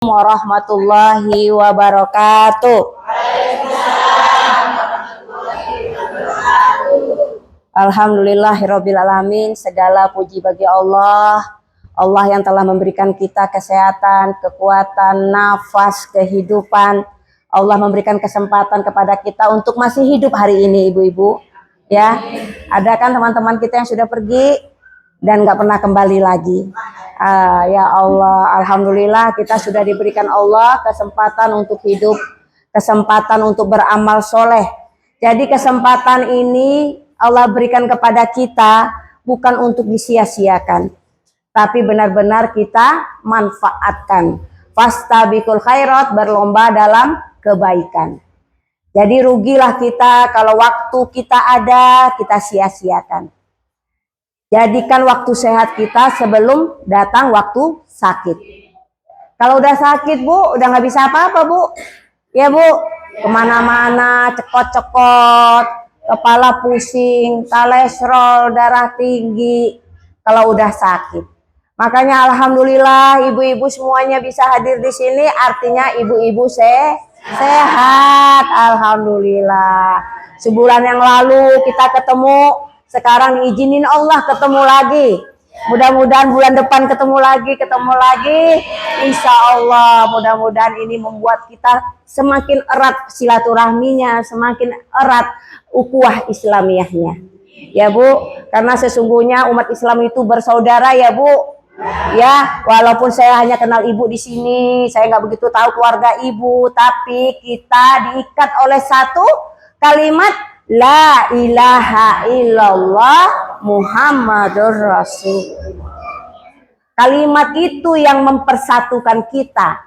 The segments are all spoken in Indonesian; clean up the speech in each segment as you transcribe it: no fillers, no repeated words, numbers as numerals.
Warahmatullahi wabarakatuh. Alhamdulillahirabbil alamin. Segala puji bagi Allah. Allah yang telah memberikan kita kesehatan, kekuatan, nafas, kehidupan. Allah memberikan kesempatan kepada kita untuk masih hidup hari ini, ibu-ibu. Ya, ada kan teman-teman kita yang sudah pergi dan nggak pernah kembali lagi. Ya Allah, alhamdulillah kita sudah diberikan Allah kesempatan untuk hidup, kesempatan untuk beramal soleh. Jadi kesempatan ini Allah berikan kepada kita bukan untuk disia-siakan, tapi benar-benar kita manfaatkan. Fastabiqul khairat, berlomba dalam kebaikan. Jadi rugilah kita kalau waktu kita ada kita sia-siakan. Jadikan waktu sehat kita sebelum datang waktu sakit. Kalau udah sakit, Bu, udah nggak bisa apa-apa, Bu. Ya, Bu, kemana-mana, cekot-cekot, kepala pusing, kolesterol, darah tinggi, kalau udah sakit. Makanya alhamdulillah ibu-ibu semuanya bisa hadir di sini, artinya ibu-ibu sehat. Alhamdulillah. Sebulan yang lalu kita ketemu, sekarang diizinin Allah ketemu lagi. Mudah-mudahan bulan depan ketemu lagi. Insya Allah mudah-mudahan ini membuat kita semakin erat silaturahminya, semakin erat ukhuwah Islamiyahnya. Ya Bu, karena sesungguhnya umat Islam itu bersaudara ya Bu. Ya, walaupun saya hanya kenal ibu di sini, saya nggak begitu tahu keluarga ibu, tapi kita diikat oleh satu kalimat La ilaha illallah Muhammadur Rasulullah. Kalimat itu yang mempersatukan kita.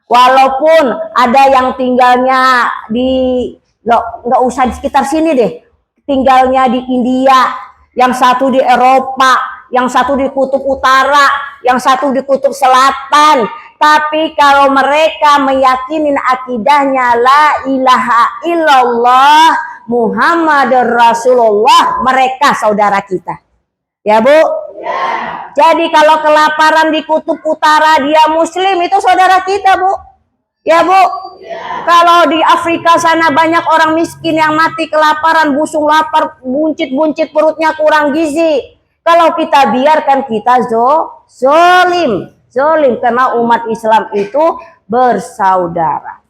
Walaupun ada yang tinggalnya di nggak usah di sekitar sini deh, tinggalnya di India, yang satu di Eropa, yang satu di kutub utara, yang satu di kutub selatan. Tapi kalau mereka meyakinin akidahnya la ilaha illallah Muhammadur Rasulullah, mereka saudara kita. Ya Bu? Ya. Jadi kalau kelaparan di kutub utara dia muslim, itu saudara kita Bu. Ya Bu? Ya. Kalau di Afrika sana banyak orang miskin yang mati kelaparan, busung lapar, buncit-buncit perutnya kurang gizi. Kalau kita biarkan kita zolim karena umat Islam itu bersaudara.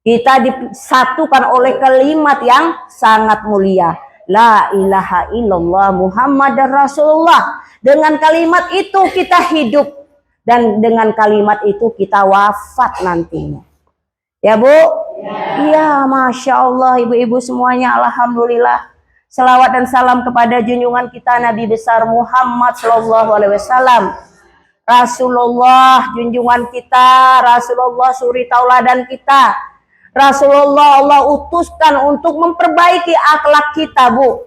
Kita disatukan oleh kalimat yang sangat mulia. La ilaha illallah Muhammadur Rasulullah. Dengan kalimat itu kita hidup. Dan dengan kalimat itu kita wafat nantinya. Ya Bu? Iya, Masya Allah ibu-ibu semuanya. Alhamdulillah. Selawat dan salam kepada junjungan kita Nabi besar Muhammad SAW. Rasulullah junjungan kita. Rasulullah suri tauladan kita. Rasulullah Allah utuskan untuk memperbaiki akhlak kita Bu.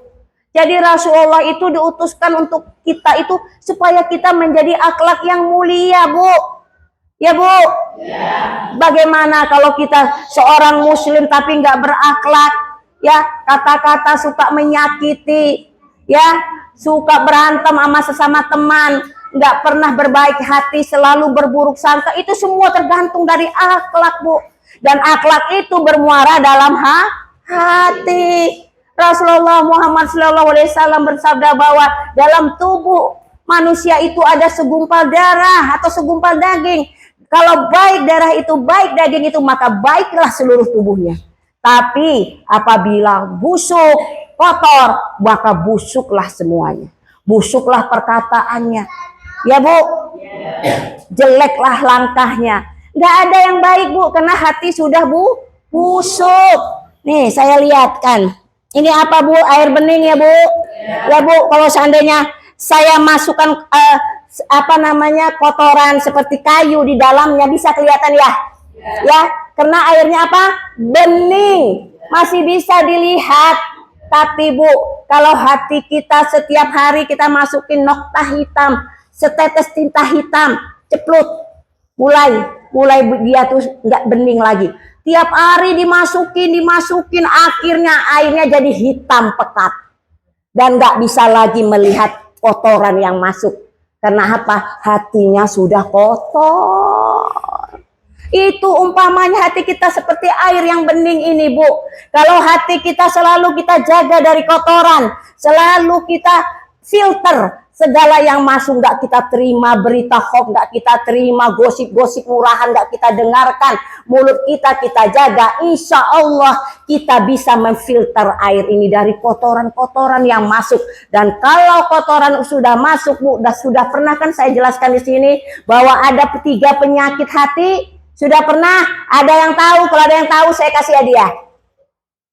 Jadi Rasulullah itu diutuskan untuk kita itu supaya kita menjadi akhlak yang mulia Bu. Ya Bu. Ya. Bagaimana kalau kita seorang muslim tapi nggak berakhlak, ya kata-kata suka menyakiti, ya suka berantem sama sesama teman, nggak pernah berbaik hati, selalu berburuk sangka, itu semua tergantung dari akhlak Bu. Dan akhlak itu bermuara dalam hati. Rasulullah Muhammad SAW bersabda bahwa dalam tubuh manusia itu ada segumpal darah atau segumpal daging. Kalau baik darah itu, baik daging itu, maka baiklah seluruh tubuhnya. Tapi apabila busuk, kotor, maka busuklah semuanya. Busuklah perkataannya. Ya Bu, jeleklah langkahnya. Nggak ada yang baik Bu, karena hati sudah busuk. Nih saya lihatkan. Ini apa Bu? Air bening ya Bu? Ya Bu, kalau seandainya saya masukkan kotoran seperti kayu di dalamnya, bisa kelihatan ya? Ya, karena airnya apa? Bening, masih bisa dilihat. Tapi Bu, kalau hati kita setiap hari kita masukin nokta hitam, setetes tinta hitam, ceplut, mulai dia tuh nggak bening lagi. Tiap hari dimasukin, akhirnya airnya jadi hitam pekat dan nggak bisa lagi melihat kotoran yang masuk. Karena apa? Hatinya sudah kotor. Umpamanya hati kita seperti air yang bening ini, Bu. Kalau hati kita selalu kita jaga dari kotoran, selalu kita filter segala yang masuk, nggak kita terima berita hoax, nggak kita terima gosip-gosip murahan, nggak kita dengarkan, mulut kita jaga, insya Allah kita bisa memfilter air ini dari kotoran-kotoran yang masuk. Dan kalau kotoran sudah masuk, Bu, sudah pernah kan saya jelaskan di sini bahwa ada 3 penyakit hati. Sudah pernah? Ada yang tahu? Kalau ada yang tahu saya kasih hadiah.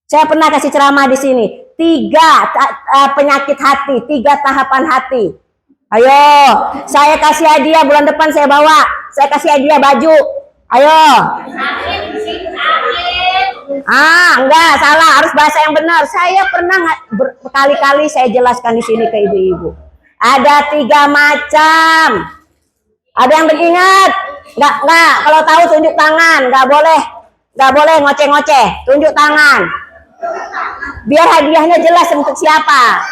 Saya pernah kasih ceramah di sini. 3 penyakit hati, 3 tahapan hati. Ayo, saya kasih hadiah bulan depan, saya bawa. Saya kasih hadiah baju. Ayo. Enggak, salah. Harus bahasa yang benar. Saya pernah berkali-kali saya jelaskan di sini ke ibu-ibu. Ada 3 macam. Ada yang beringat? Enggak. Kalau tahu tunjuk tangan. Enggak boleh ngoceh-ngoceh. Tunjuk tangan. Biar hadiahnya jelas untuk siapa.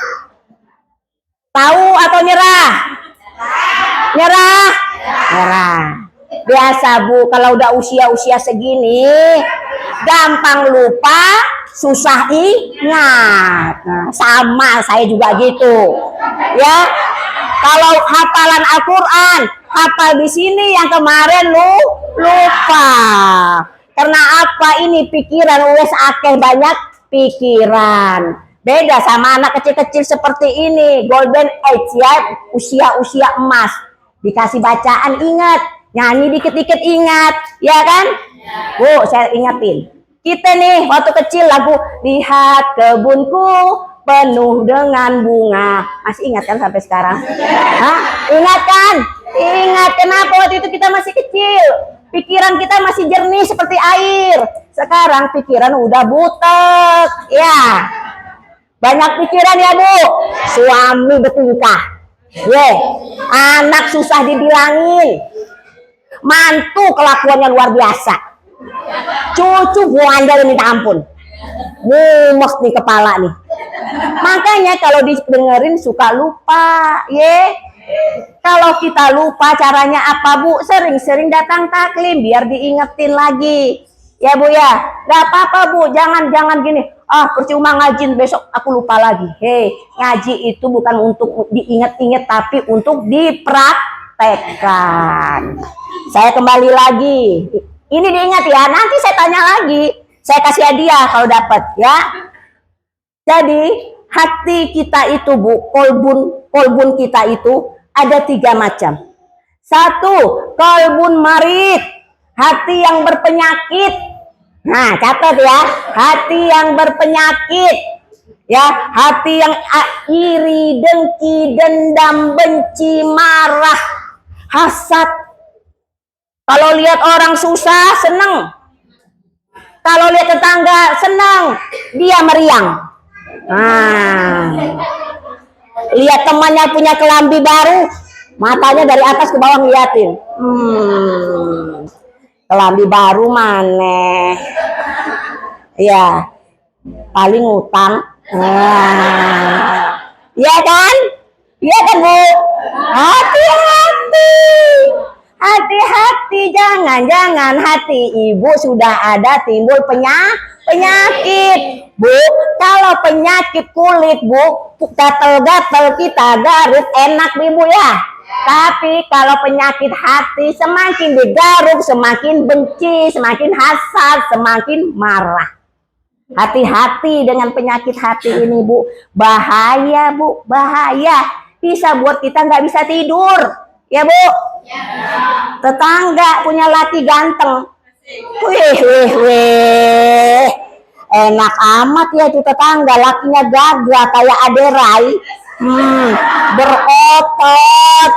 Tahu atau nyerah? Nyerah. Biasa, Bu, kalau udah usia segini gampang lupa, susah ingat. Nah, sama saya juga gitu. Ya. Kalau hafalan Al-Qur'an, hafal di sini yang kemarin lupa. Karena apa? Ini pikiran wes akeh, banyak pikiran. Beda sama anak kecil-kecil seperti ini, golden age ya, usia emas. Dikasih bacaan ingat, nyanyi dikit-dikit ingat, ya kan? Bu, saya ingatin. Kita nih waktu kecil lagu Lihat Kebunku Penuh Dengan Bunga. Masih ingat kan sampai sekarang? Hah? Ingat kan? Ingat. Kenapa waktu itu kita masih kecil? Pikiran kita masih jernih seperti air. Sekarang pikiran udah butek. Ya. Banyak pikiran ya, Bu. Suami bertingkah. Anak susah dibilangin. Mantu kelakuannya luar biasa. Cucu buandal minta ampun. Mumes nih kepala nih. Makanya kalau didengerin suka lupa, Kalau kita lupa caranya apa, Bu? Sering-sering datang taklim biar diingetin lagi. Ya, Bu ya. Gak apa-apa, Bu. Jangan gini. Percuma ngajin, besok aku lupa lagi. Ngaji itu bukan untuk diingat-ingat, tapi untuk dipraktekkan. Saya kembali lagi. Ini diingat ya, nanti saya tanya lagi. Saya kasih hadiah kalau dapat ya. Jadi hati kita itu, Bu, kolbun kita itu ada 3 macam. 1, kolbun marid, hati yang berpenyakit. Nah, catat ya, hati yang berpenyakit. Ya, hati yang iri, dengki, dendam, benci, marah, hasad. Kalau lihat orang susah, senang. Kalau lihat tetangga, senang. Dia meriang. Lihat temannya punya kelambi baru, matanya dari atas ke bawah ngeliatin. Kelambi baru mana? Ya, paling utang. Iya kan? Iya kan, Bu? Hati-hati, jangan hati ibu sudah ada timbul penyakit, Bu. Kalau penyakit kulit, Bu, gatal-gatal kita garuk enak, Ibu ya. Tapi kalau penyakit hati semakin digaruk, semakin benci, semakin hasad, semakin marah. Hati-hati dengan penyakit hati ini, Bu. Bahaya, Bu, bahaya. Bisa buat kita nggak bisa tidur. Ya, Bu? Ya. Tetangga punya laki ganteng. Wih. Enak amat ya itu tetangga, lakinya gagah kayak Aderai. Berotot.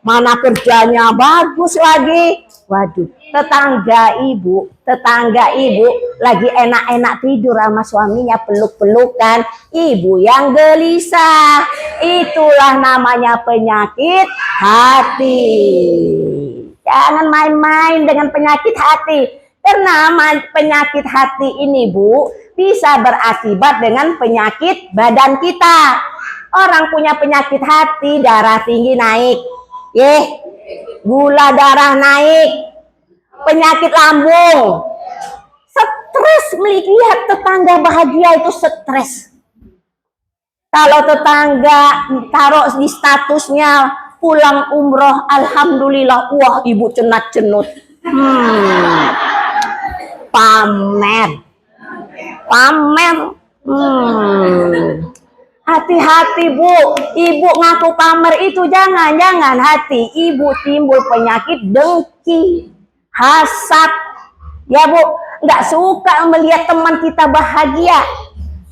Mana kerjanya bagus lagi. Waduh, tetangga ibu lagi enak-enak tidur sama suaminya, peluk-pelukan, ibu yang gelisah. Itulah namanya penyakit hati. Jangan main-main dengan penyakit hati. Karena penyakit hati ini, Bu, bisa berakibat dengan penyakit badan kita. Orang punya penyakit hati, darah tinggi naik. Gula darah naik. penyakit lambung. Stres melihat tetangga bahagia itu stres. Kalau tetangga taruh di statusnya pulang umroh, alhamdulillah, wah ibu cenat-cenut. Pamer. Hati-hati Bu, ibu ngaku pamer itu jangan hati. Ibu timbul penyakit dengki, hasad. Ya Bu, nggak suka melihat teman kita bahagia.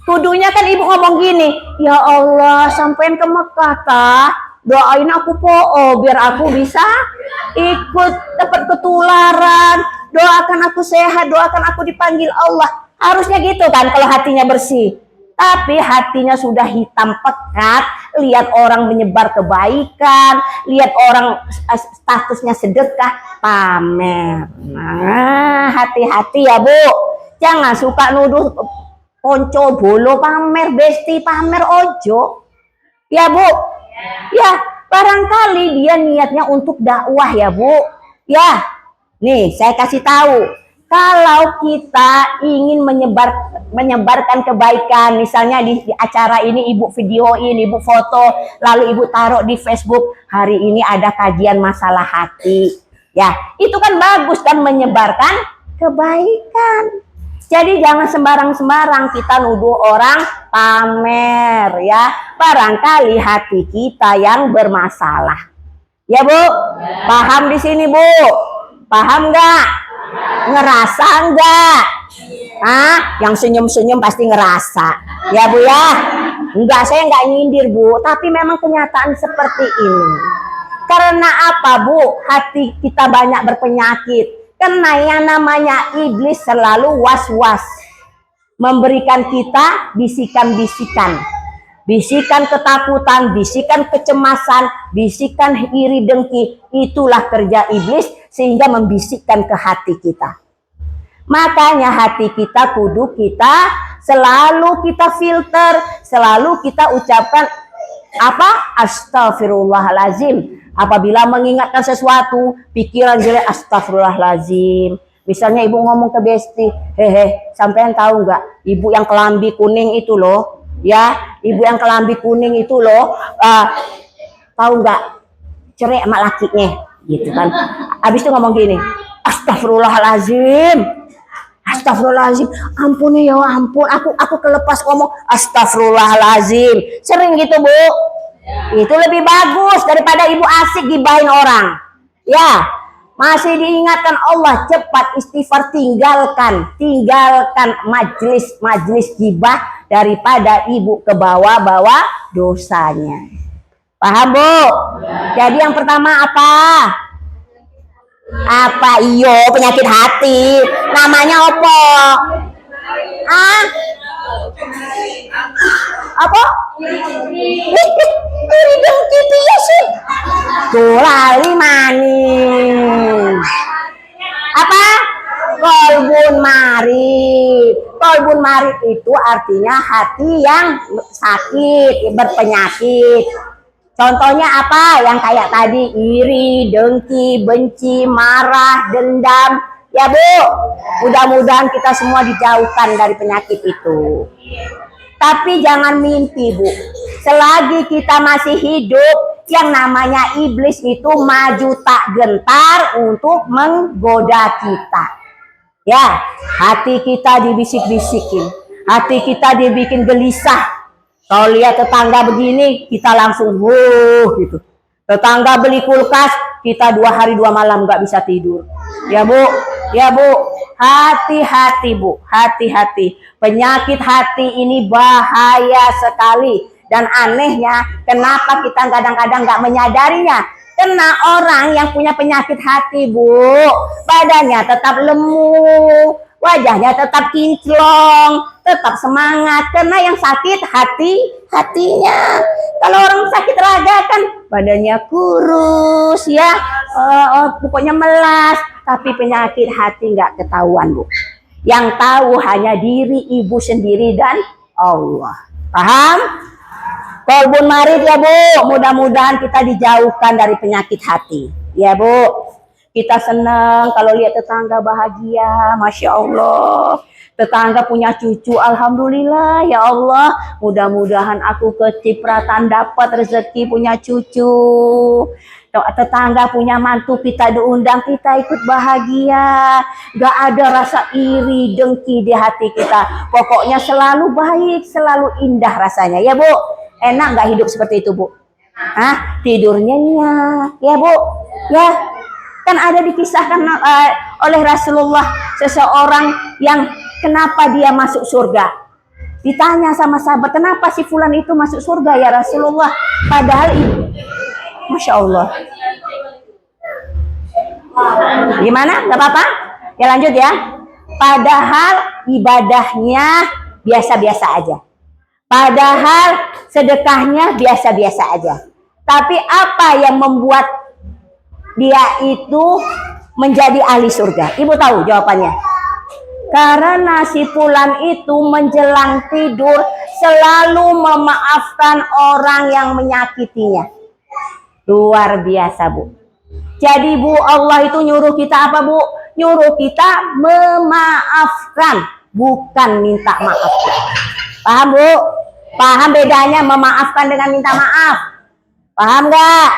Kudunya kan ibu ngomong gini, ya Allah sampein ke Mekah tah, doain aku biar aku bisa ikut dapat ketularan, doakan aku sehat, doakan aku dipanggil Allah. Harusnya gitu kan kalau hatinya bersih. Tapi hatinya sudah hitam pekat, lihat orang menyebar kebaikan, lihat orang statusnya sedekah, pamer. Nah, hati-hati ya Bu, jangan suka nuduh konco bolo pamer, besti pamer, ojo. Ya Bu, ya barangkali dia niatnya untuk dakwah ya Bu. Ya, nih saya kasih tahu, kalau kita ingin menyebarkan kebaikan, misalnya di acara ini ibu videoin, ibu foto, lalu ibu taruh di Facebook, hari ini ada kajian masalah hati. Ya, itu kan bagus dan menyebarkan kebaikan. Jadi jangan sembarang-sembarang kita nuduh orang pamer ya. Barangkali hati kita yang bermasalah. Ya Bu, paham di sini Bu? Paham nggak? Ngerasa nggak? Yang senyum-senyum pasti ngerasa. Ya Bu ya? Enggak, saya nggak nyindir Bu, tapi memang kenyataan seperti ini. Karena apa Bu? Hati kita banyak berpenyakit. Karena yang namanya iblis selalu was-was, memberikan kita bisikan-bisikan, bisikan ketakutan, bisikan kecemasan, bisikan iri dengki. Itulah kerja iblis sehingga membisikkan ke hati kita. Makanya hati kita kudu kita selalu kita filter, selalu kita ucapkan apa? Astagfirullahalazim. Apabila mengingatkan sesuatu, pikiran jelek, astagfirullahalazim. Misalnya ibu ngomong ke besti, sampean tahu nggak? Ibu yang kelambi kuning itu loh, ya, ibu yang kelambi kuning itu loh, tahu nggak? Cerai sama lakinya, gitu kan? Abis itu ngomong gini, astagfirullahalazim, astagfirullahalazim, ampun ya ampun, aku kelepas ngomong astagfirullahalazim. Sering gitu Bu. Itu lebih bagus daripada ibu asik gibahin orang. Ya, masih diingatkan Allah, cepat istighfar, tinggalkan majlis gibah daripada ibu ke bawah-bawah dosanya. Paham Bu? Jadi yang pertama apa? Iyo penyakit hati. Namanya apa? Apa? Iri dengki piye sih? Tuh lali manis. Apa? Kolbun marid. Kolbun marid itu artinya hati yang sakit, berpenyakit. Contohnya apa? Yang kayak tadi, iri, dengki, benci, marah, dendam. Ya Bu, mudah-mudahan kita semua dijauhkan dari penyakit itu. Tapi jangan mimpi Bu, selagi kita masih hidup, yang namanya iblis itu maju tak gentar untuk menggoda kita. Ya, hati kita dibisik-bisikin, hati kita dibikin gelisah. Kalau lihat tetangga begini, kita langsung gitu. Tetangga beli kulkas, kita 2 hari 2 malam nggak bisa tidur. Ya Bu, hati-hati Bu, hati-hati. Penyakit hati ini bahaya sekali. Dan anehnya, kenapa kita kadang-kadang nggak menyadarinya? Karena orang yang punya penyakit hati Bu, badannya tetap lemu, wajahnya tetap kinclong, tetap semangat. Karena yang sakit hatinya. Kalau orang sakit raga kan badannya kurus ya, pokoknya melas. Tapi penyakit hati nggak ketahuan Bu. Yang tahu hanya diri ibu sendiri dan Allah. Paham? Kolbun marid ya Bu. Mudah-mudahan kita dijauhkan dari penyakit hati. Ya Bu. Kita senang kalau lihat tetangga bahagia, Masya Allah. Tetangga punya cucu, Alhamdulillah ya Allah. Mudah-mudahan aku kecipratan dapat rezeki punya cucu. Tetangga punya mantu, kita diundang, kita ikut bahagia. Gak ada rasa iri, dengki di hati kita. Pokoknya selalu baik, selalu indah rasanya. Ya Bu, enak gak hidup seperti itu Bu? Hah? Tidurnya nyenyak, ya Bu? Ya, kan ada dikisahkan oleh Rasulullah seseorang yang kenapa dia masuk surga. Ditanya sama sahabat, kenapa si fulan itu masuk surga ya Rasulullah? Padahal Masya Allah. Gimana? Gak apa-apa? Ya lanjut ya. Padahal ibadahnya biasa-biasa aja. Padahal sedekahnya biasa-biasa aja. Tapi apa yang membuat dia itu menjadi ahli surga? Ibu tahu jawabannya? Karena si fulan itu menjelang tidur selalu memaafkan orang yang menyakitinya. Luar biasa Bu. Jadi Bu, Allah itu nyuruh kita apa Bu? Nyuruh kita memaafkan, bukan minta maaf. Paham Bu? Paham bedanya memaafkan dengan minta maaf? Paham gak?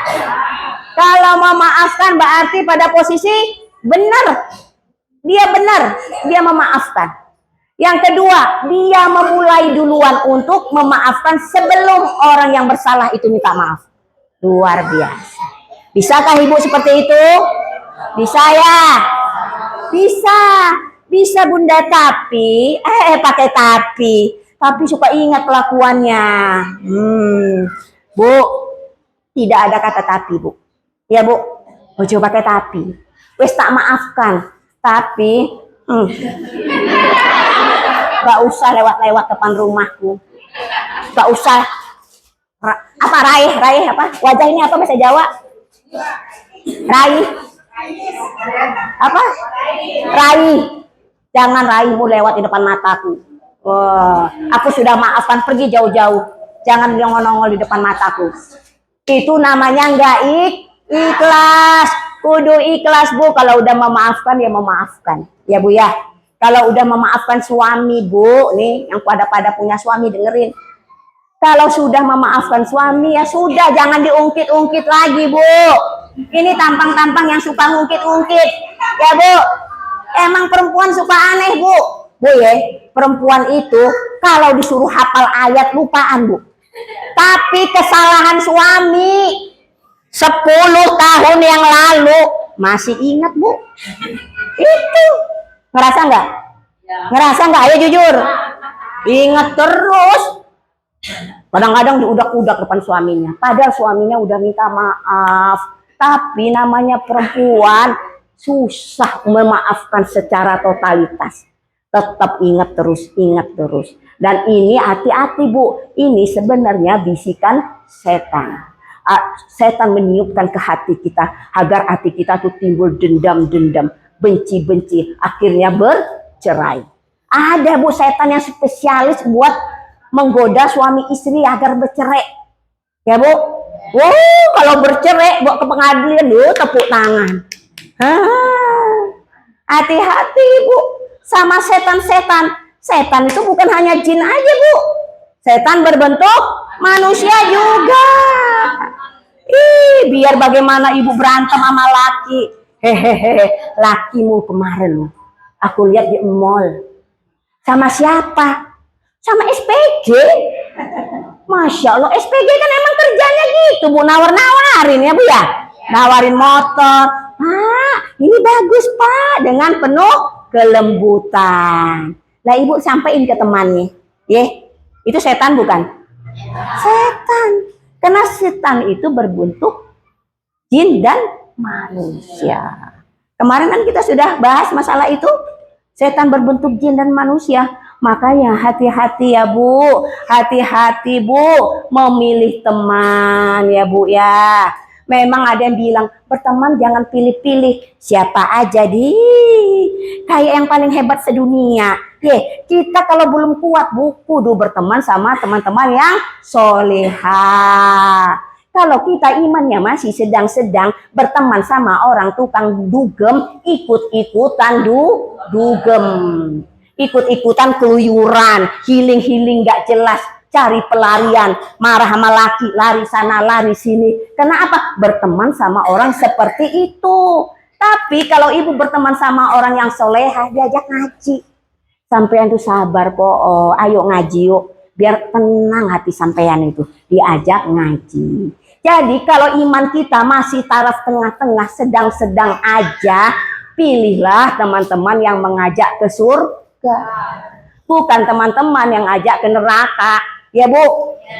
Kalau memaafkan berarti pada posisi benar. Dia benar, dia memaafkan. Yang kedua, dia memulai duluan untuk memaafkan sebelum orang yang bersalah itu minta maaf. Luar biasa. Bisakah Ibu seperti itu? Bisa ya? Bisa. Bisa Bunda, tapi pakai tapi suka ingat kelakuannya. Bu, tidak ada kata tapi Bu. Ya Bu, ojo pakai tapi. Wes tak maafkan, tapi gak usah lewat-lewat depan rumahku. Gak usah apa raih apa? Wajah ini apa bahasa Jawa? Raih. Apa? Raih. Jangan raihmu lewat di depan mataku. Wah, aku sudah maafkan, pergi jauh-jauh. Jangan nongol-nongol di depan mataku. Itu namanya nggak ikhlas. Kudu ikhlas Bu. Kalau udah memaafkan ya memaafkan. Ya Bu ya. Kalau udah memaafkan suami Bu, nih yang pada punya suami dengerin. Kalau sudah memaafkan suami ya sudah, jangan diungkit-ungkit lagi Bu. Ini tampang-tampang yang suka ngungkit-ungkit. Ya Bu. Emang perempuan suka aneh Bu. Bu ya, perempuan itu kalau disuruh hafal ayat lupaan Bu. Tapi kesalahan suami 10 tahun yang lalu masih ingat Bu. Itu. Ngerasa nggak? Ngerasa nggak? Ayo jujur. Ingat terus. Kadang-kadang diudak-udak depan suaminya. Padahal suaminya udah minta maaf. Tapi namanya perempuan susah memaafkan secara totalitas. Tetap ingat terus, ingat terus. Dan ini hati-hati Bu. Ini sebenarnya bisikan setan. Setan meniupkan ke hati kita agar hati kita tuh timbul dendam-dendam, benci-benci, akhirnya bercerai. Ada Bu setan yang spesialis buat menggoda suami istri agar bercerai. Ya Bu. Wow, kalau bercerai bawa ke pengadilan dulu tepuk tangan. Hati-hati Bu sama setan-setan. Setan itu bukan hanya jin aja Bu. Setan berbentuk manusia juga. Biar bagaimana Ibu berantem sama laki. Hehehe, lakimu kemarin aku lihat di mall. Sama siapa? Sama SPG. Masya Allah, SPG kan emang kerjanya gitu Bu, nawar-nawarin ya Bu ya. Nawarin motor. Ini bagus Pak, dengan penuh kelembutan. Lah Ibu sampaikan ke temannya. Itu setan bukan? Setan. Karena setan itu berbentuk jin dan manusia. Kemarin kan kita sudah bahas masalah itu. Setan berbentuk jin dan manusia. Makanya hati-hati ya Bu. Hati-hati Bu memilih teman ya Bu ya. Memang ada yang bilang berteman jangan pilih-pilih. Siapa aja kayak yang paling hebat sedunia. Kita kalau belum kuat Bu kudu berteman sama teman-teman yang soleha. Kalau kita imannya masih sedang-sedang, berteman sama orang tukang dugem, ikut-ikutan dugem. Ikut-ikutan keluyuran, healing-healing gak jelas, cari pelarian, marah sama laki, lari sana, lari sini. Kenapa? Berteman sama orang seperti itu. Tapi kalau ibu berteman sama orang yang solehah, diajak ngaji. Sampean tuh sabar po, ayo ngaji yuk. Biar tenang hati sampean itu, diajak ngaji. Jadi kalau iman kita masih taraf tengah-tengah, sedang-sedang aja, pilihlah teman-teman yang mengajak ke surga. Bukan teman-teman yang ajak ke neraka. Ya Bu,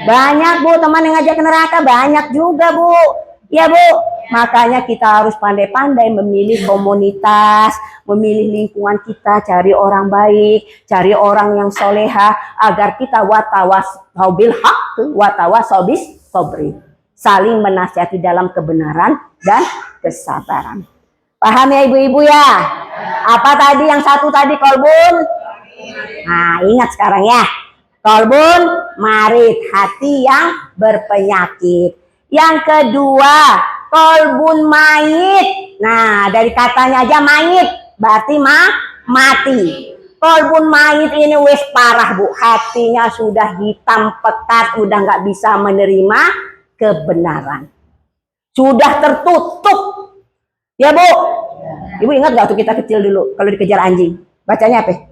banyak Bu teman yang ngajak ke neraka, banyak juga Bu. Ya Bu, makanya kita harus pandai-pandai memilih komunitas, memilih lingkungan kita, cari orang baik, cari orang yang soleha, agar kita watawasau bil haq, watawasau bis sabri. Saling menasihati dalam kebenaran dan kesabaran. Paham ya ibu-ibu ya? Apa tadi yang satu tadi kolbun? Nah ingat sekarang ya. Kolbun marid, hati yang berpenyakit. Yang kedua, kolbun mayit. Nah dari katanya aja mayit, berarti mati. Kolbun mayit ini wis parah Bu. Hatinya sudah hitam pekat, udah nggak bisa menerima kebenaran, sudah tertutup. Ya Bu, ibu ingat gak waktu kita kecil dulu kalau dikejar anjing, bacanya apa?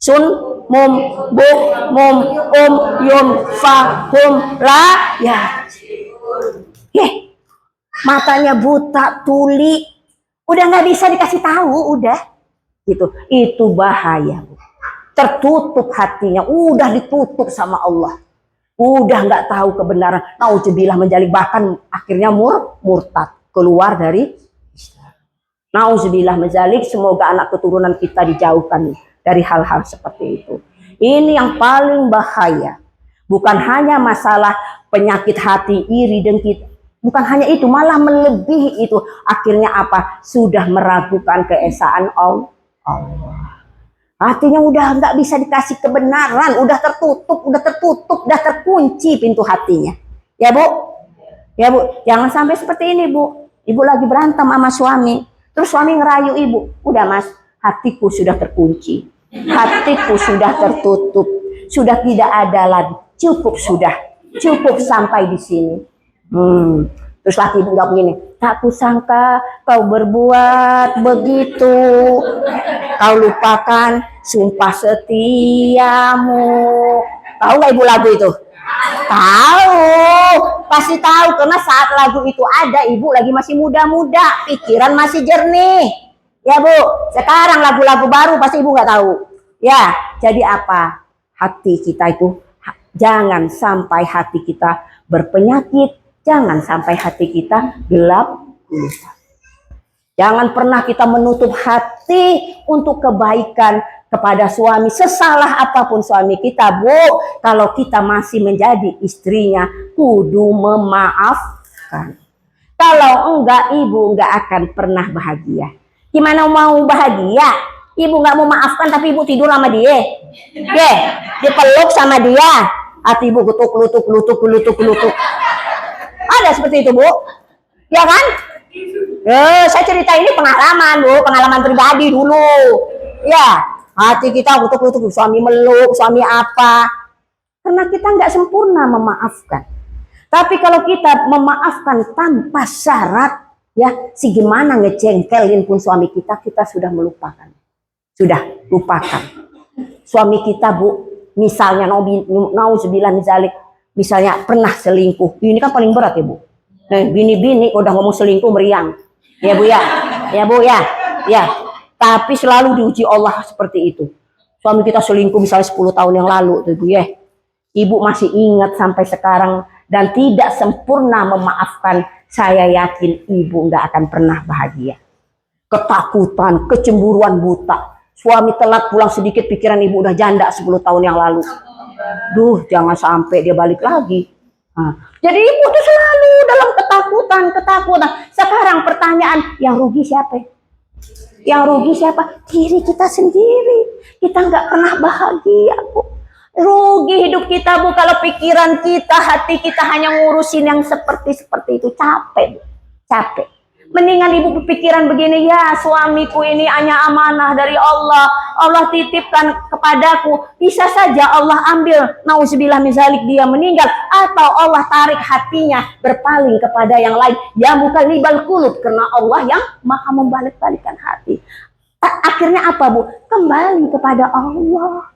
Sun mum bu mum yum fa hum la ya. Matanya buta tuli, udah nggak bisa dikasih tahu, udah gitu. Itu bahaya Bu. Tertutup hatinya, udah ditutup sama Allah. Udah nggak tahu kebenaran, nauzubillah menjalik, bahkan akhirnya murtad, keluar dari Islam. Nauzubillah menjalik, semoga anak keturunan kita dijauhkan dari hal-hal seperti itu. Ini yang paling bahaya. Bukan hanya masalah penyakit hati, iri, dengki, bukan hanya itu, malah melebihi itu. Akhirnya apa? Sudah meragukan keesaan Allah. Hatinya udah nggak bisa dikasih kebenaran, udah tertutup, udah terkunci pintu hatinya. Ya Bu, ya Bu, jangan sampai seperti ini Bu. Ibu lagi berantem sama suami, terus suami ngerayu ibu, udah Mas, hatiku sudah terkunci, hatiku sudah tertutup, sudah tidak ada lagi, cukup sampai di sini. Terus laki ibu jawab gini, tak kusangka kau berbuat begitu, kau lupakan sumpah setiamu. Tahu nggak ibu lagu itu? Tahu, pasti tahu, karena saat lagu itu ada ibu lagi masih muda-muda, pikiran masih jernih. Ya Bu, sekarang lagu-lagu baru pasti ibu nggak tahu. Ya, jadi apa? Hati kita itu, jangan sampai hati kita berpenyakit. Jangan sampai hati kita gelap gulita. Jangan pernah kita menutup hati untuk kebaikan kepada suami. Sesalah apapun suami kita Bu, kalau kita masih menjadi istrinya, kudu memaafkan. Kalau enggak, ibu enggak akan pernah bahagia. Gimana mau bahagia? Ibu enggak mau maafkan tapi ibu tidur sama dia. Dipeluk sama dia. Hati ibu getuk-gelutuk. Ada seperti itu Bu, ya kan? Saya cerita ini pengalaman Bu, pengalaman pribadi dulu. Ya, hati kita kutuk-kutuk, suami meluk, suami apa? Karena kita nggak sempurna memaafkan. Tapi kalau kita memaafkan tanpa syarat, ya, segimana ngejengkelin pun suami kita, kita sudah melupakan. Sudah lupakan. Suami kita Bu, misalnya nauzubillah minzalik, misalnya pernah selingkuh, ini kan paling berat ya Bu. Nah, bini-bini udah ngomong selingkuh meriang, ya Bu ya, ya Bu ya, ya. Tapi selalu diuji Allah seperti itu. Suami kita selingkuh misalnya 10 tahun yang lalu, tuh Bu ya. Ibu masih ingat sampai sekarang dan tidak sempurna memaafkan. Saya yakin ibu nggak akan pernah bahagia. Ketakutan, kecemburuan buta. Suami telat pulang sedikit, pikiran ibu udah janda 10 tahun yang lalu. Duh, jangan sampai dia balik lagi. Jadi ibu tuh selalu dalam ketakutan. Sekarang pertanyaan, yang rugi siapa? Yang rugi siapa? Diri kita sendiri. Kita nggak pernah bahagia Bu. Rugi hidup kita Bu kalau pikiran kita, hati kita hanya ngurusin yang seperti itu. Capek Bu. Capek. Mendingan ibu berpikiran begini, ya suamiku ini hanya amanah dari Allah. Allah titipkan kepadaku. Bisa saja Allah ambil, nauzubillah min zalik, dia meninggal. Atau Allah tarik hatinya berpaling kepada yang lain. Ya muqallibal qulub, karena Allah yang maha membalik-balikan hati. Akhirnya apa Bu? Kembali kepada Allah.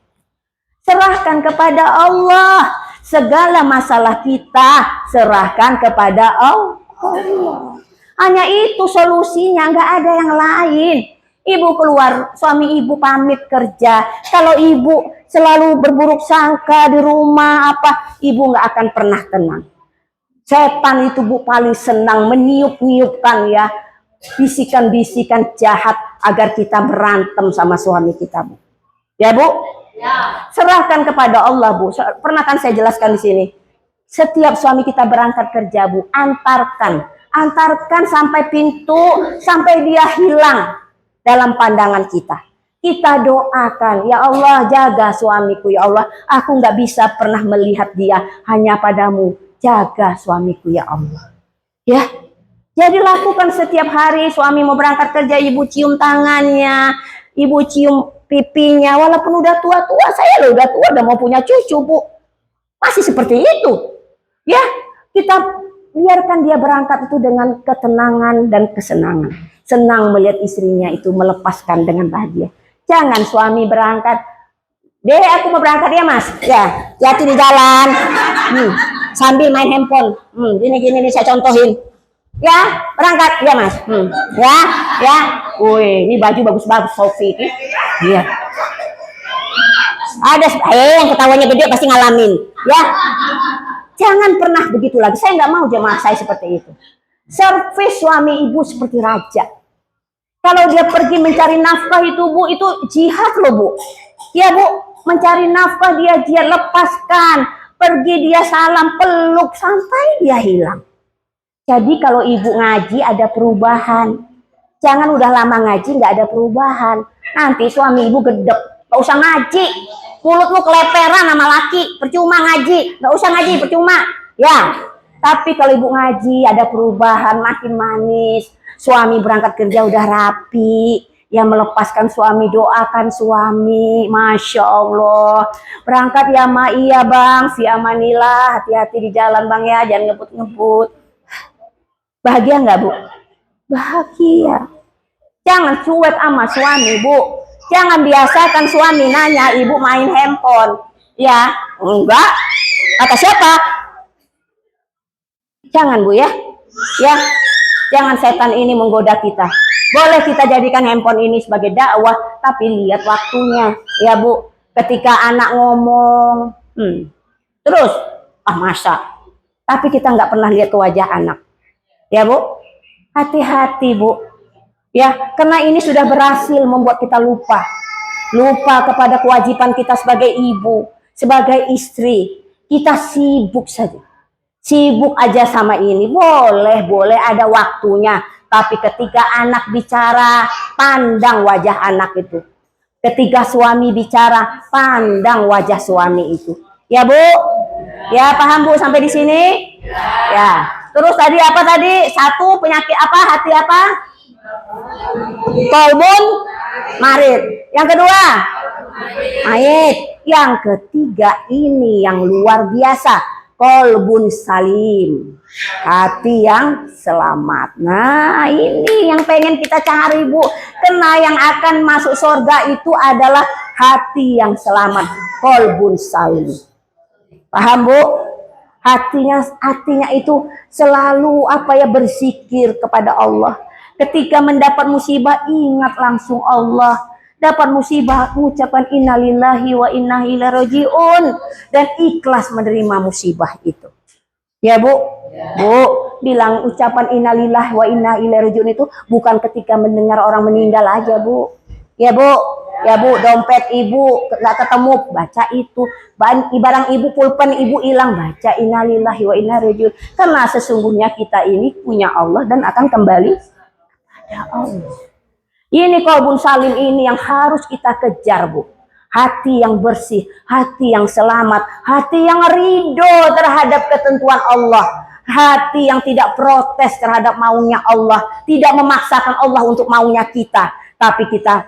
Serahkan kepada Allah. Segala masalah kita serahkan kepada Allah. Hanya itu solusinya, nggak ada yang lain. Ibu keluar, suami ibu pamit kerja. Kalau ibu selalu berburuk sangka di rumah apa, ibu nggak akan pernah tenang. Setan itu Bu paling senang meniup-niupkan ya, bisikan-bisikan jahat agar kita berantem sama suami kita Bu. Ya Bu? Ya. Serahkan kepada Allah Bu. Pernah kan saya jelaskan di sini. Setiap suami kita berangkat kerja Bu, antarkan sampai pintu, sampai dia hilang dalam pandangan kita. Kita doakan, ya Allah jaga suamiku, ya Allah, aku nggak bisa pernah melihat dia, hanya padamu, jaga suamiku ya Allah. Ya, jadi lakukan setiap hari. Suami mau berangkat kerja, ibu cium tangannya, ibu cium pipinya, walaupun udah tua-tua. Saya loh udah tua, udah mau punya cucu Bu, masih seperti itu. Ya, kita biarkan dia berangkat itu dengan ketenangan dan kesenangan. Senang melihat istrinya itu melepaskan dengan bahagia. Jangan suami berangkat, deh aku mau berangkat ya Mas. Ya, jati di jalan. Sambil main handphone. Gini nih saya contohin. Ya, berangkat ya Mas. Ya. Wih, ini baju bagus-bagus Sofi. Iya. Ada yang ketawanya gede pasti ngalamin. Ya. Jangan pernah begitu lagi. Saya nggak mau jemaah saya seperti itu. Servis suami ibu seperti raja. Kalau dia pergi mencari nafkah itu Bu, itu jihad loh Bu. Ya Bu, mencari nafkah dia jihad, lepaskan. Pergi dia salam, peluk sampai dia hilang. Jadi kalau ibu ngaji ada perubahan. Jangan udah lama ngaji nggak ada perubahan. Nanti suami ibu gedek, nggak usah ngaji. Mulutmu keleperan sama laki, percuma ngaji, nggak usah ngaji, percuma. Ya, tapi kalau ibu ngaji ada perubahan, makin manis. Suami berangkat kerja udah rapi, yang melepaskan suami, doakan suami, masya Allah. Berangkat ya Ma, iya Bang, fi amanillah, hati-hati di jalan Bang ya, jangan ngebut-ngebut. Bahagia nggak Bu? Bahagia. Jangan cuek sama suami Bu. Jangan biasakan suami nanya, ibu main handphone. Ya, enggak. Kata siapa? Jangan Bu ya. Ya, jangan setan ini menggoda kita. Boleh kita jadikan handphone ini sebagai dakwah, tapi lihat waktunya. Ya Bu, ketika anak ngomong, terus, masa. Tapi kita nggak pernah lihat ke wajah anak. Ya Bu, hati-hati Bu. Ya, karena ini sudah berhasil membuat kita lupa kepada kewajiban kita sebagai ibu, sebagai istri. Kita sibuk saja, sibuk aja sama ini. Boleh ada waktunya, tapi ketika anak bicara, pandang wajah anak itu. Ketika suami bicara, pandang wajah suami itu. Ya Bu, ya paham Bu sampai di sini? Ya. Terus tadi apa tadi? Satu penyakit apa? Hati apa? Kolbun marid. Yang kedua mayit. Yang ketiga ini yang luar biasa, kolbun salim, hati yang selamat. Nah ini yang pengen kita cari Bu, karena yang akan masuk surga itu adalah hati yang selamat, kolbun salim. Paham Bu? Hatinya itu selalu berzikir kepada Allah. Ketika mendapat musibah, ingat langsung Allah. Dapat musibah, mengucapkan innalillahi wa inna ilaihi rajiun, dan ikhlas menerima musibah itu. Ya Bu, Bu, bilang ucapan innalillahi wa inna ilaihi rajiun itu bukan ketika mendengar orang meninggal aja Bu. Ya Bu, dompet ibu nggak ketemu, baca itu. Barang ibu, pulpen ibu hilang, baca innalillahi wa inna ilaihi rajiun. Karena sesungguhnya kita ini punya Allah dan akan kembali kepada Allah. Ini kolbun salim ini yang harus kita kejar Bu. hati yang bersih, hati yang selamat, hati yang ridho terhadap ketentuan Allah, hati yang tidak protes terhadap maunya Allah, tidak memaksakan Allah untuk maunya kita, tapi kita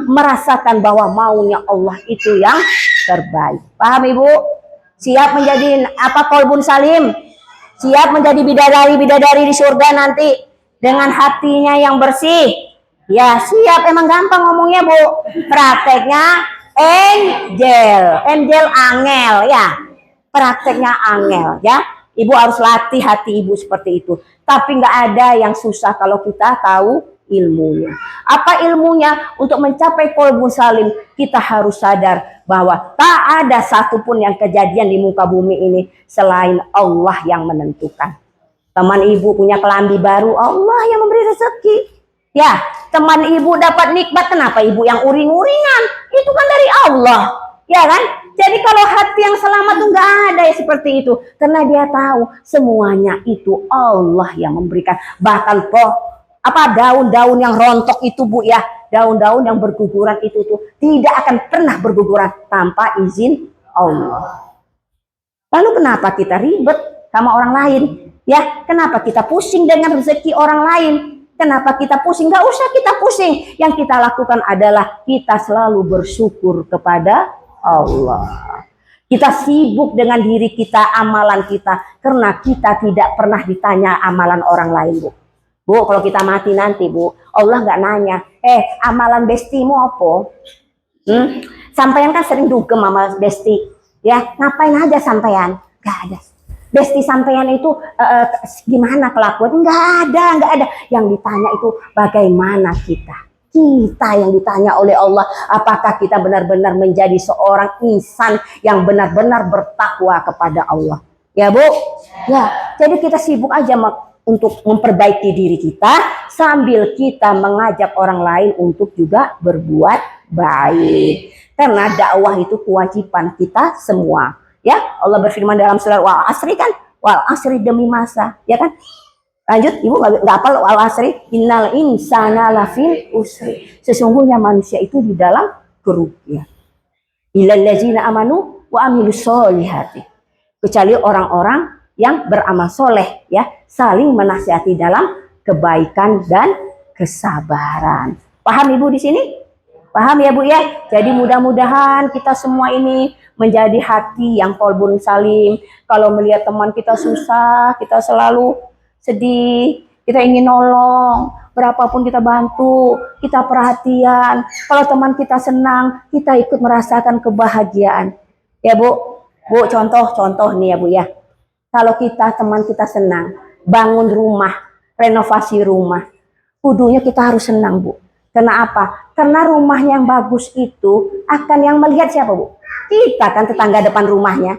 merasakan bahwa maunya Allah itu yang terbaik. Paham Ibu? Siap menjadi apa, qalbun salim? Siap menjadi bidadari-bidadari di surga nanti dengan hatinya yang bersih? Ya siap, emang gampang ngomongnya Bu. Prakteknya angel angel ya. Prakteknya angel ya. Ibu harus latih hati ibu seperti itu. Tapi nggak ada yang susah kalau kita tahu ilmunya. Apa ilmunya? Untuk mencapai qalbun salim, kita harus sadar bahwa tak ada satupun yang kejadian di muka bumi ini selain Allah yang menentukan. Teman ibu punya kelambi baru, Allah yang memberi rezeki. Ya, teman ibu dapat nikmat, kenapa ibu yang uring-uringan? Itu kan dari Allah, ya kan? Jadi kalau hati yang selamat tuh nggak ada ya seperti itu, karena dia tahu semuanya itu Allah yang memberikan. Bahkan daun-daun yang rontok itu Bu ya, daun-daun yang berguguran itu tuh tidak akan pernah berguguran tanpa izin Allah. Lalu kenapa kita ribet sama orang lain? Ya, kenapa kita pusing dengan rezeki orang lain? Kenapa kita pusing? Gak usah kita pusing. Yang kita lakukan adalah kita selalu bersyukur kepada Allah. Kita sibuk dengan diri kita, amalan kita. Karena kita tidak pernah ditanya amalan orang lain, Bu. Bu, kalau kita mati nanti, Bu, Allah gak nanya, amalan bestimu apa? Sampean kan sering dugem sama besti. Ya, ngapain aja sampean? Gak ada. Besti sampean itu gimana kelakuan? Nggak ada. Yang ditanya itu bagaimana kita yang ditanya oleh Allah, apakah kita benar-benar menjadi seorang insan yang benar-benar bertakwa kepada Allah. Ya Bu, ya. Jadi kita sibuk aja untuk memperbaiki diri kita sambil kita mengajak orang lain untuk juga berbuat baik. Karena dakwah itu kewajiban kita semua. Ya, Allah berfirman dalam surat Wal Asri kan, Wal Asri demi masa, ya kan? Lanjut, Ibu nggak hafal Wal Asri? Innal insana lafil usri. Sesungguhnya manusia itu di dalam kerugian. Illal ladzina amanu wa amilus solihati. Kecuali orang-orang yang beramal soleh, ya, saling menasihati dalam kebaikan dan kesabaran. Paham Ibu di sini? Paham ya Bu ya? Jadi mudah-mudahan kita semua ini menjadi hati yang qalbun salim. Kalau melihat teman kita susah, kita selalu sedih, kita ingin nolong, berapapun kita bantu, kita perhatian. Kalau teman kita senang, kita ikut merasakan kebahagiaan. Ya Bu, contoh nih ya Bu ya. Kalau teman kita senang, bangun rumah, renovasi rumah, kudunya kita harus senang Bu. Karena apa? Karena rumahnya yang bagus itu akan yang melihat siapa Bu? Kita kan tetangga depan rumahnya.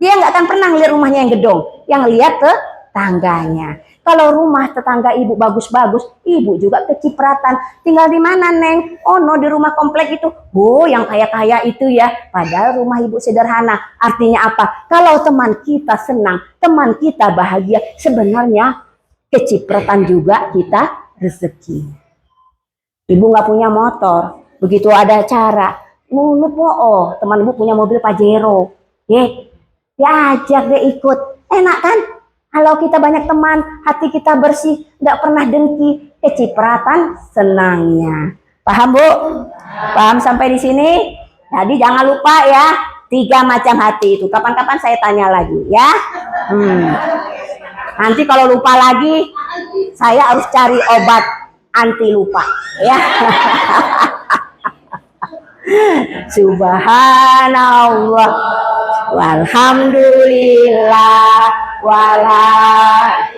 Dia nggak akan pernah lihat rumahnya yang gedong, yang lihat tetangganya. Kalau rumah tetangga ibu bagus-bagus, ibu juga kecipratan. Tinggal di mana Neng? Oh no, di rumah komplek itu. Bu, yang kaya-kaya itu ya. Padahal rumah ibu sederhana. Artinya apa? Kalau teman kita senang, teman kita bahagia, sebenarnya kecipratan juga kita rezeki. Ibu nggak punya motor, begitu ada acara, teman ibu punya mobil Pajero, diajak dia ikut, enak kan? Kalau kita banyak teman, hati kita bersih, nggak pernah dengki, kecipratan senangnya. Paham Bu? Paham sampai di sini? Jadi jangan lupa ya, 3 macam hati itu. Kapan-kapan saya tanya lagi ya. Nanti kalau lupa lagi, saya harus cari obat anti lupa ya. Subhanallah walhamdulillah wala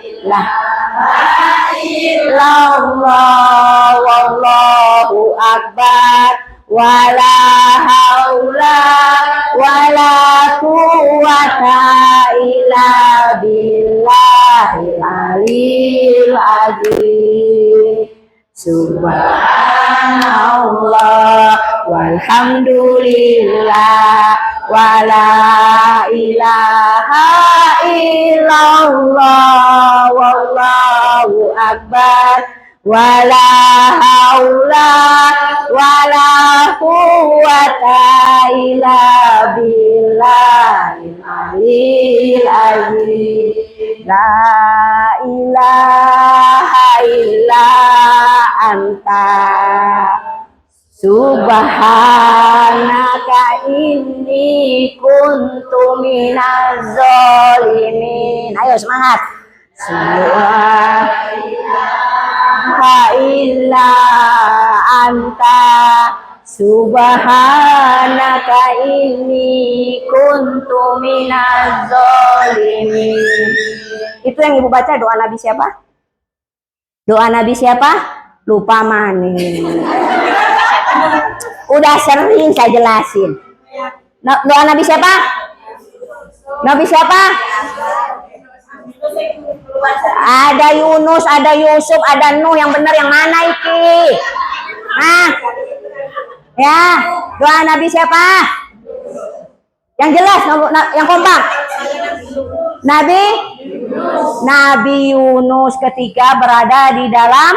ilaha illallah wallahu akbar wala haula wala quwata illa billahil aliyil azim. Subhanallah walhamdulillah wala ilaha illallah wallahu akbar wala haula wala quwata ilaha billahil aliyil azim. La ilaha illa anta subhanaka inni kuntu minaz zalimin. Ayo semangat. Subhanaka illa anta subhanaka inni kuntu minaz zalimin. Itu yang Ibu baca doa Nabi siapa? Doa Nabi siapa? Lupa mani. Udah sering saya jelasin. Doa Nabi siapa? Nabi siapa? Ada Yunus, ada Yusuf, ada Nuh. Yang benar yang mana iki? Nah, ya, doa Nabi siapa? Yang jelas, yang kompak. Nabi Yunus ketika berada di dalam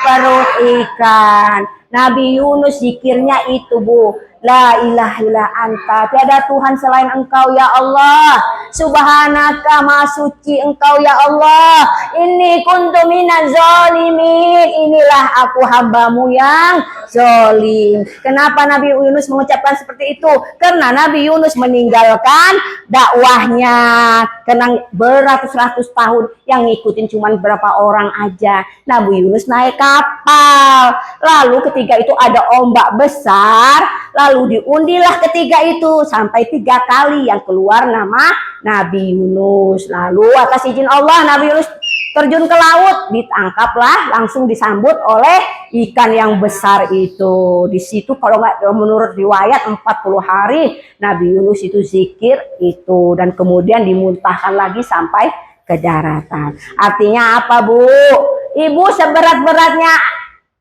perut ikan. Nabi Yunus zikirnya itu, Bu. La ilaha illa anta, tiada Tuhan selain Engkau ya Allah. Subhanaka, maha suci Engkau ya Allah. Inni kuntu minaz zalimin, inilah aku hambamu yang zalim. Kenapa Nabi Yunus mengucapkan seperti itu? Karena Nabi Yunus meninggalkan dakwahnya, karena beratus-ratus tahun yang ngikutin cuman berapa orang aja. Nabi Yunus naik kapal, lalu ketika itu ada ombak besar, lalu diundilah ketiga itu sampai 3 kali yang keluar nama Nabi Yunus. Lalu atas izin Allah Nabi Yunus terjun ke laut, ditangkaplah, langsung disambut oleh ikan yang besar itu. Di situ kalau nggak menurut riwayat 40 hari Nabi Yunus itu zikir itu, dan kemudian dimuntahkan lagi sampai ke daratan. Artinya apa, Bu? Ibu seberat-beratnya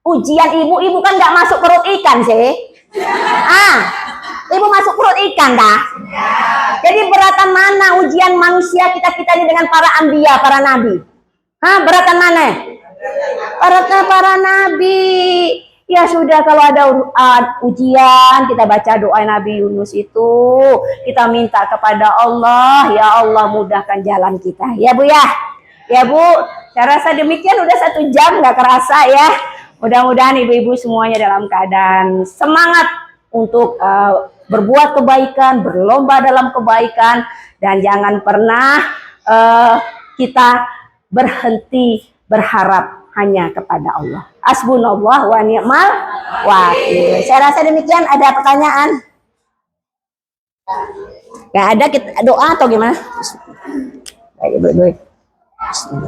ujian ibu kan nggak masuk perut ikan sih. Ibu masuk perut ikan dah. Jadi beratan mana ujian manusia kita ini dengan para anbiya, para nabi? Beratan mana? Beratan para nabi. Ya sudah, kalau ada ujian kita baca doa Nabi Yunus itu, kita minta kepada Allah, ya Allah mudahkan jalan kita. Ya Bu ya. Ya Bu, saya rasa demikian, udah 1 jam nggak kerasa ya. Mudah-mudahan ibu-ibu semuanya dalam keadaan semangat untuk berbuat kebaikan, berlomba dalam kebaikan, dan jangan pernah kita berhenti berharap hanya kepada Allah. Hasbunallah wa ni'mal wakil. Saya rasa demikian. Ada pertanyaan? Gak ada, kita doa atau gimana? Baik,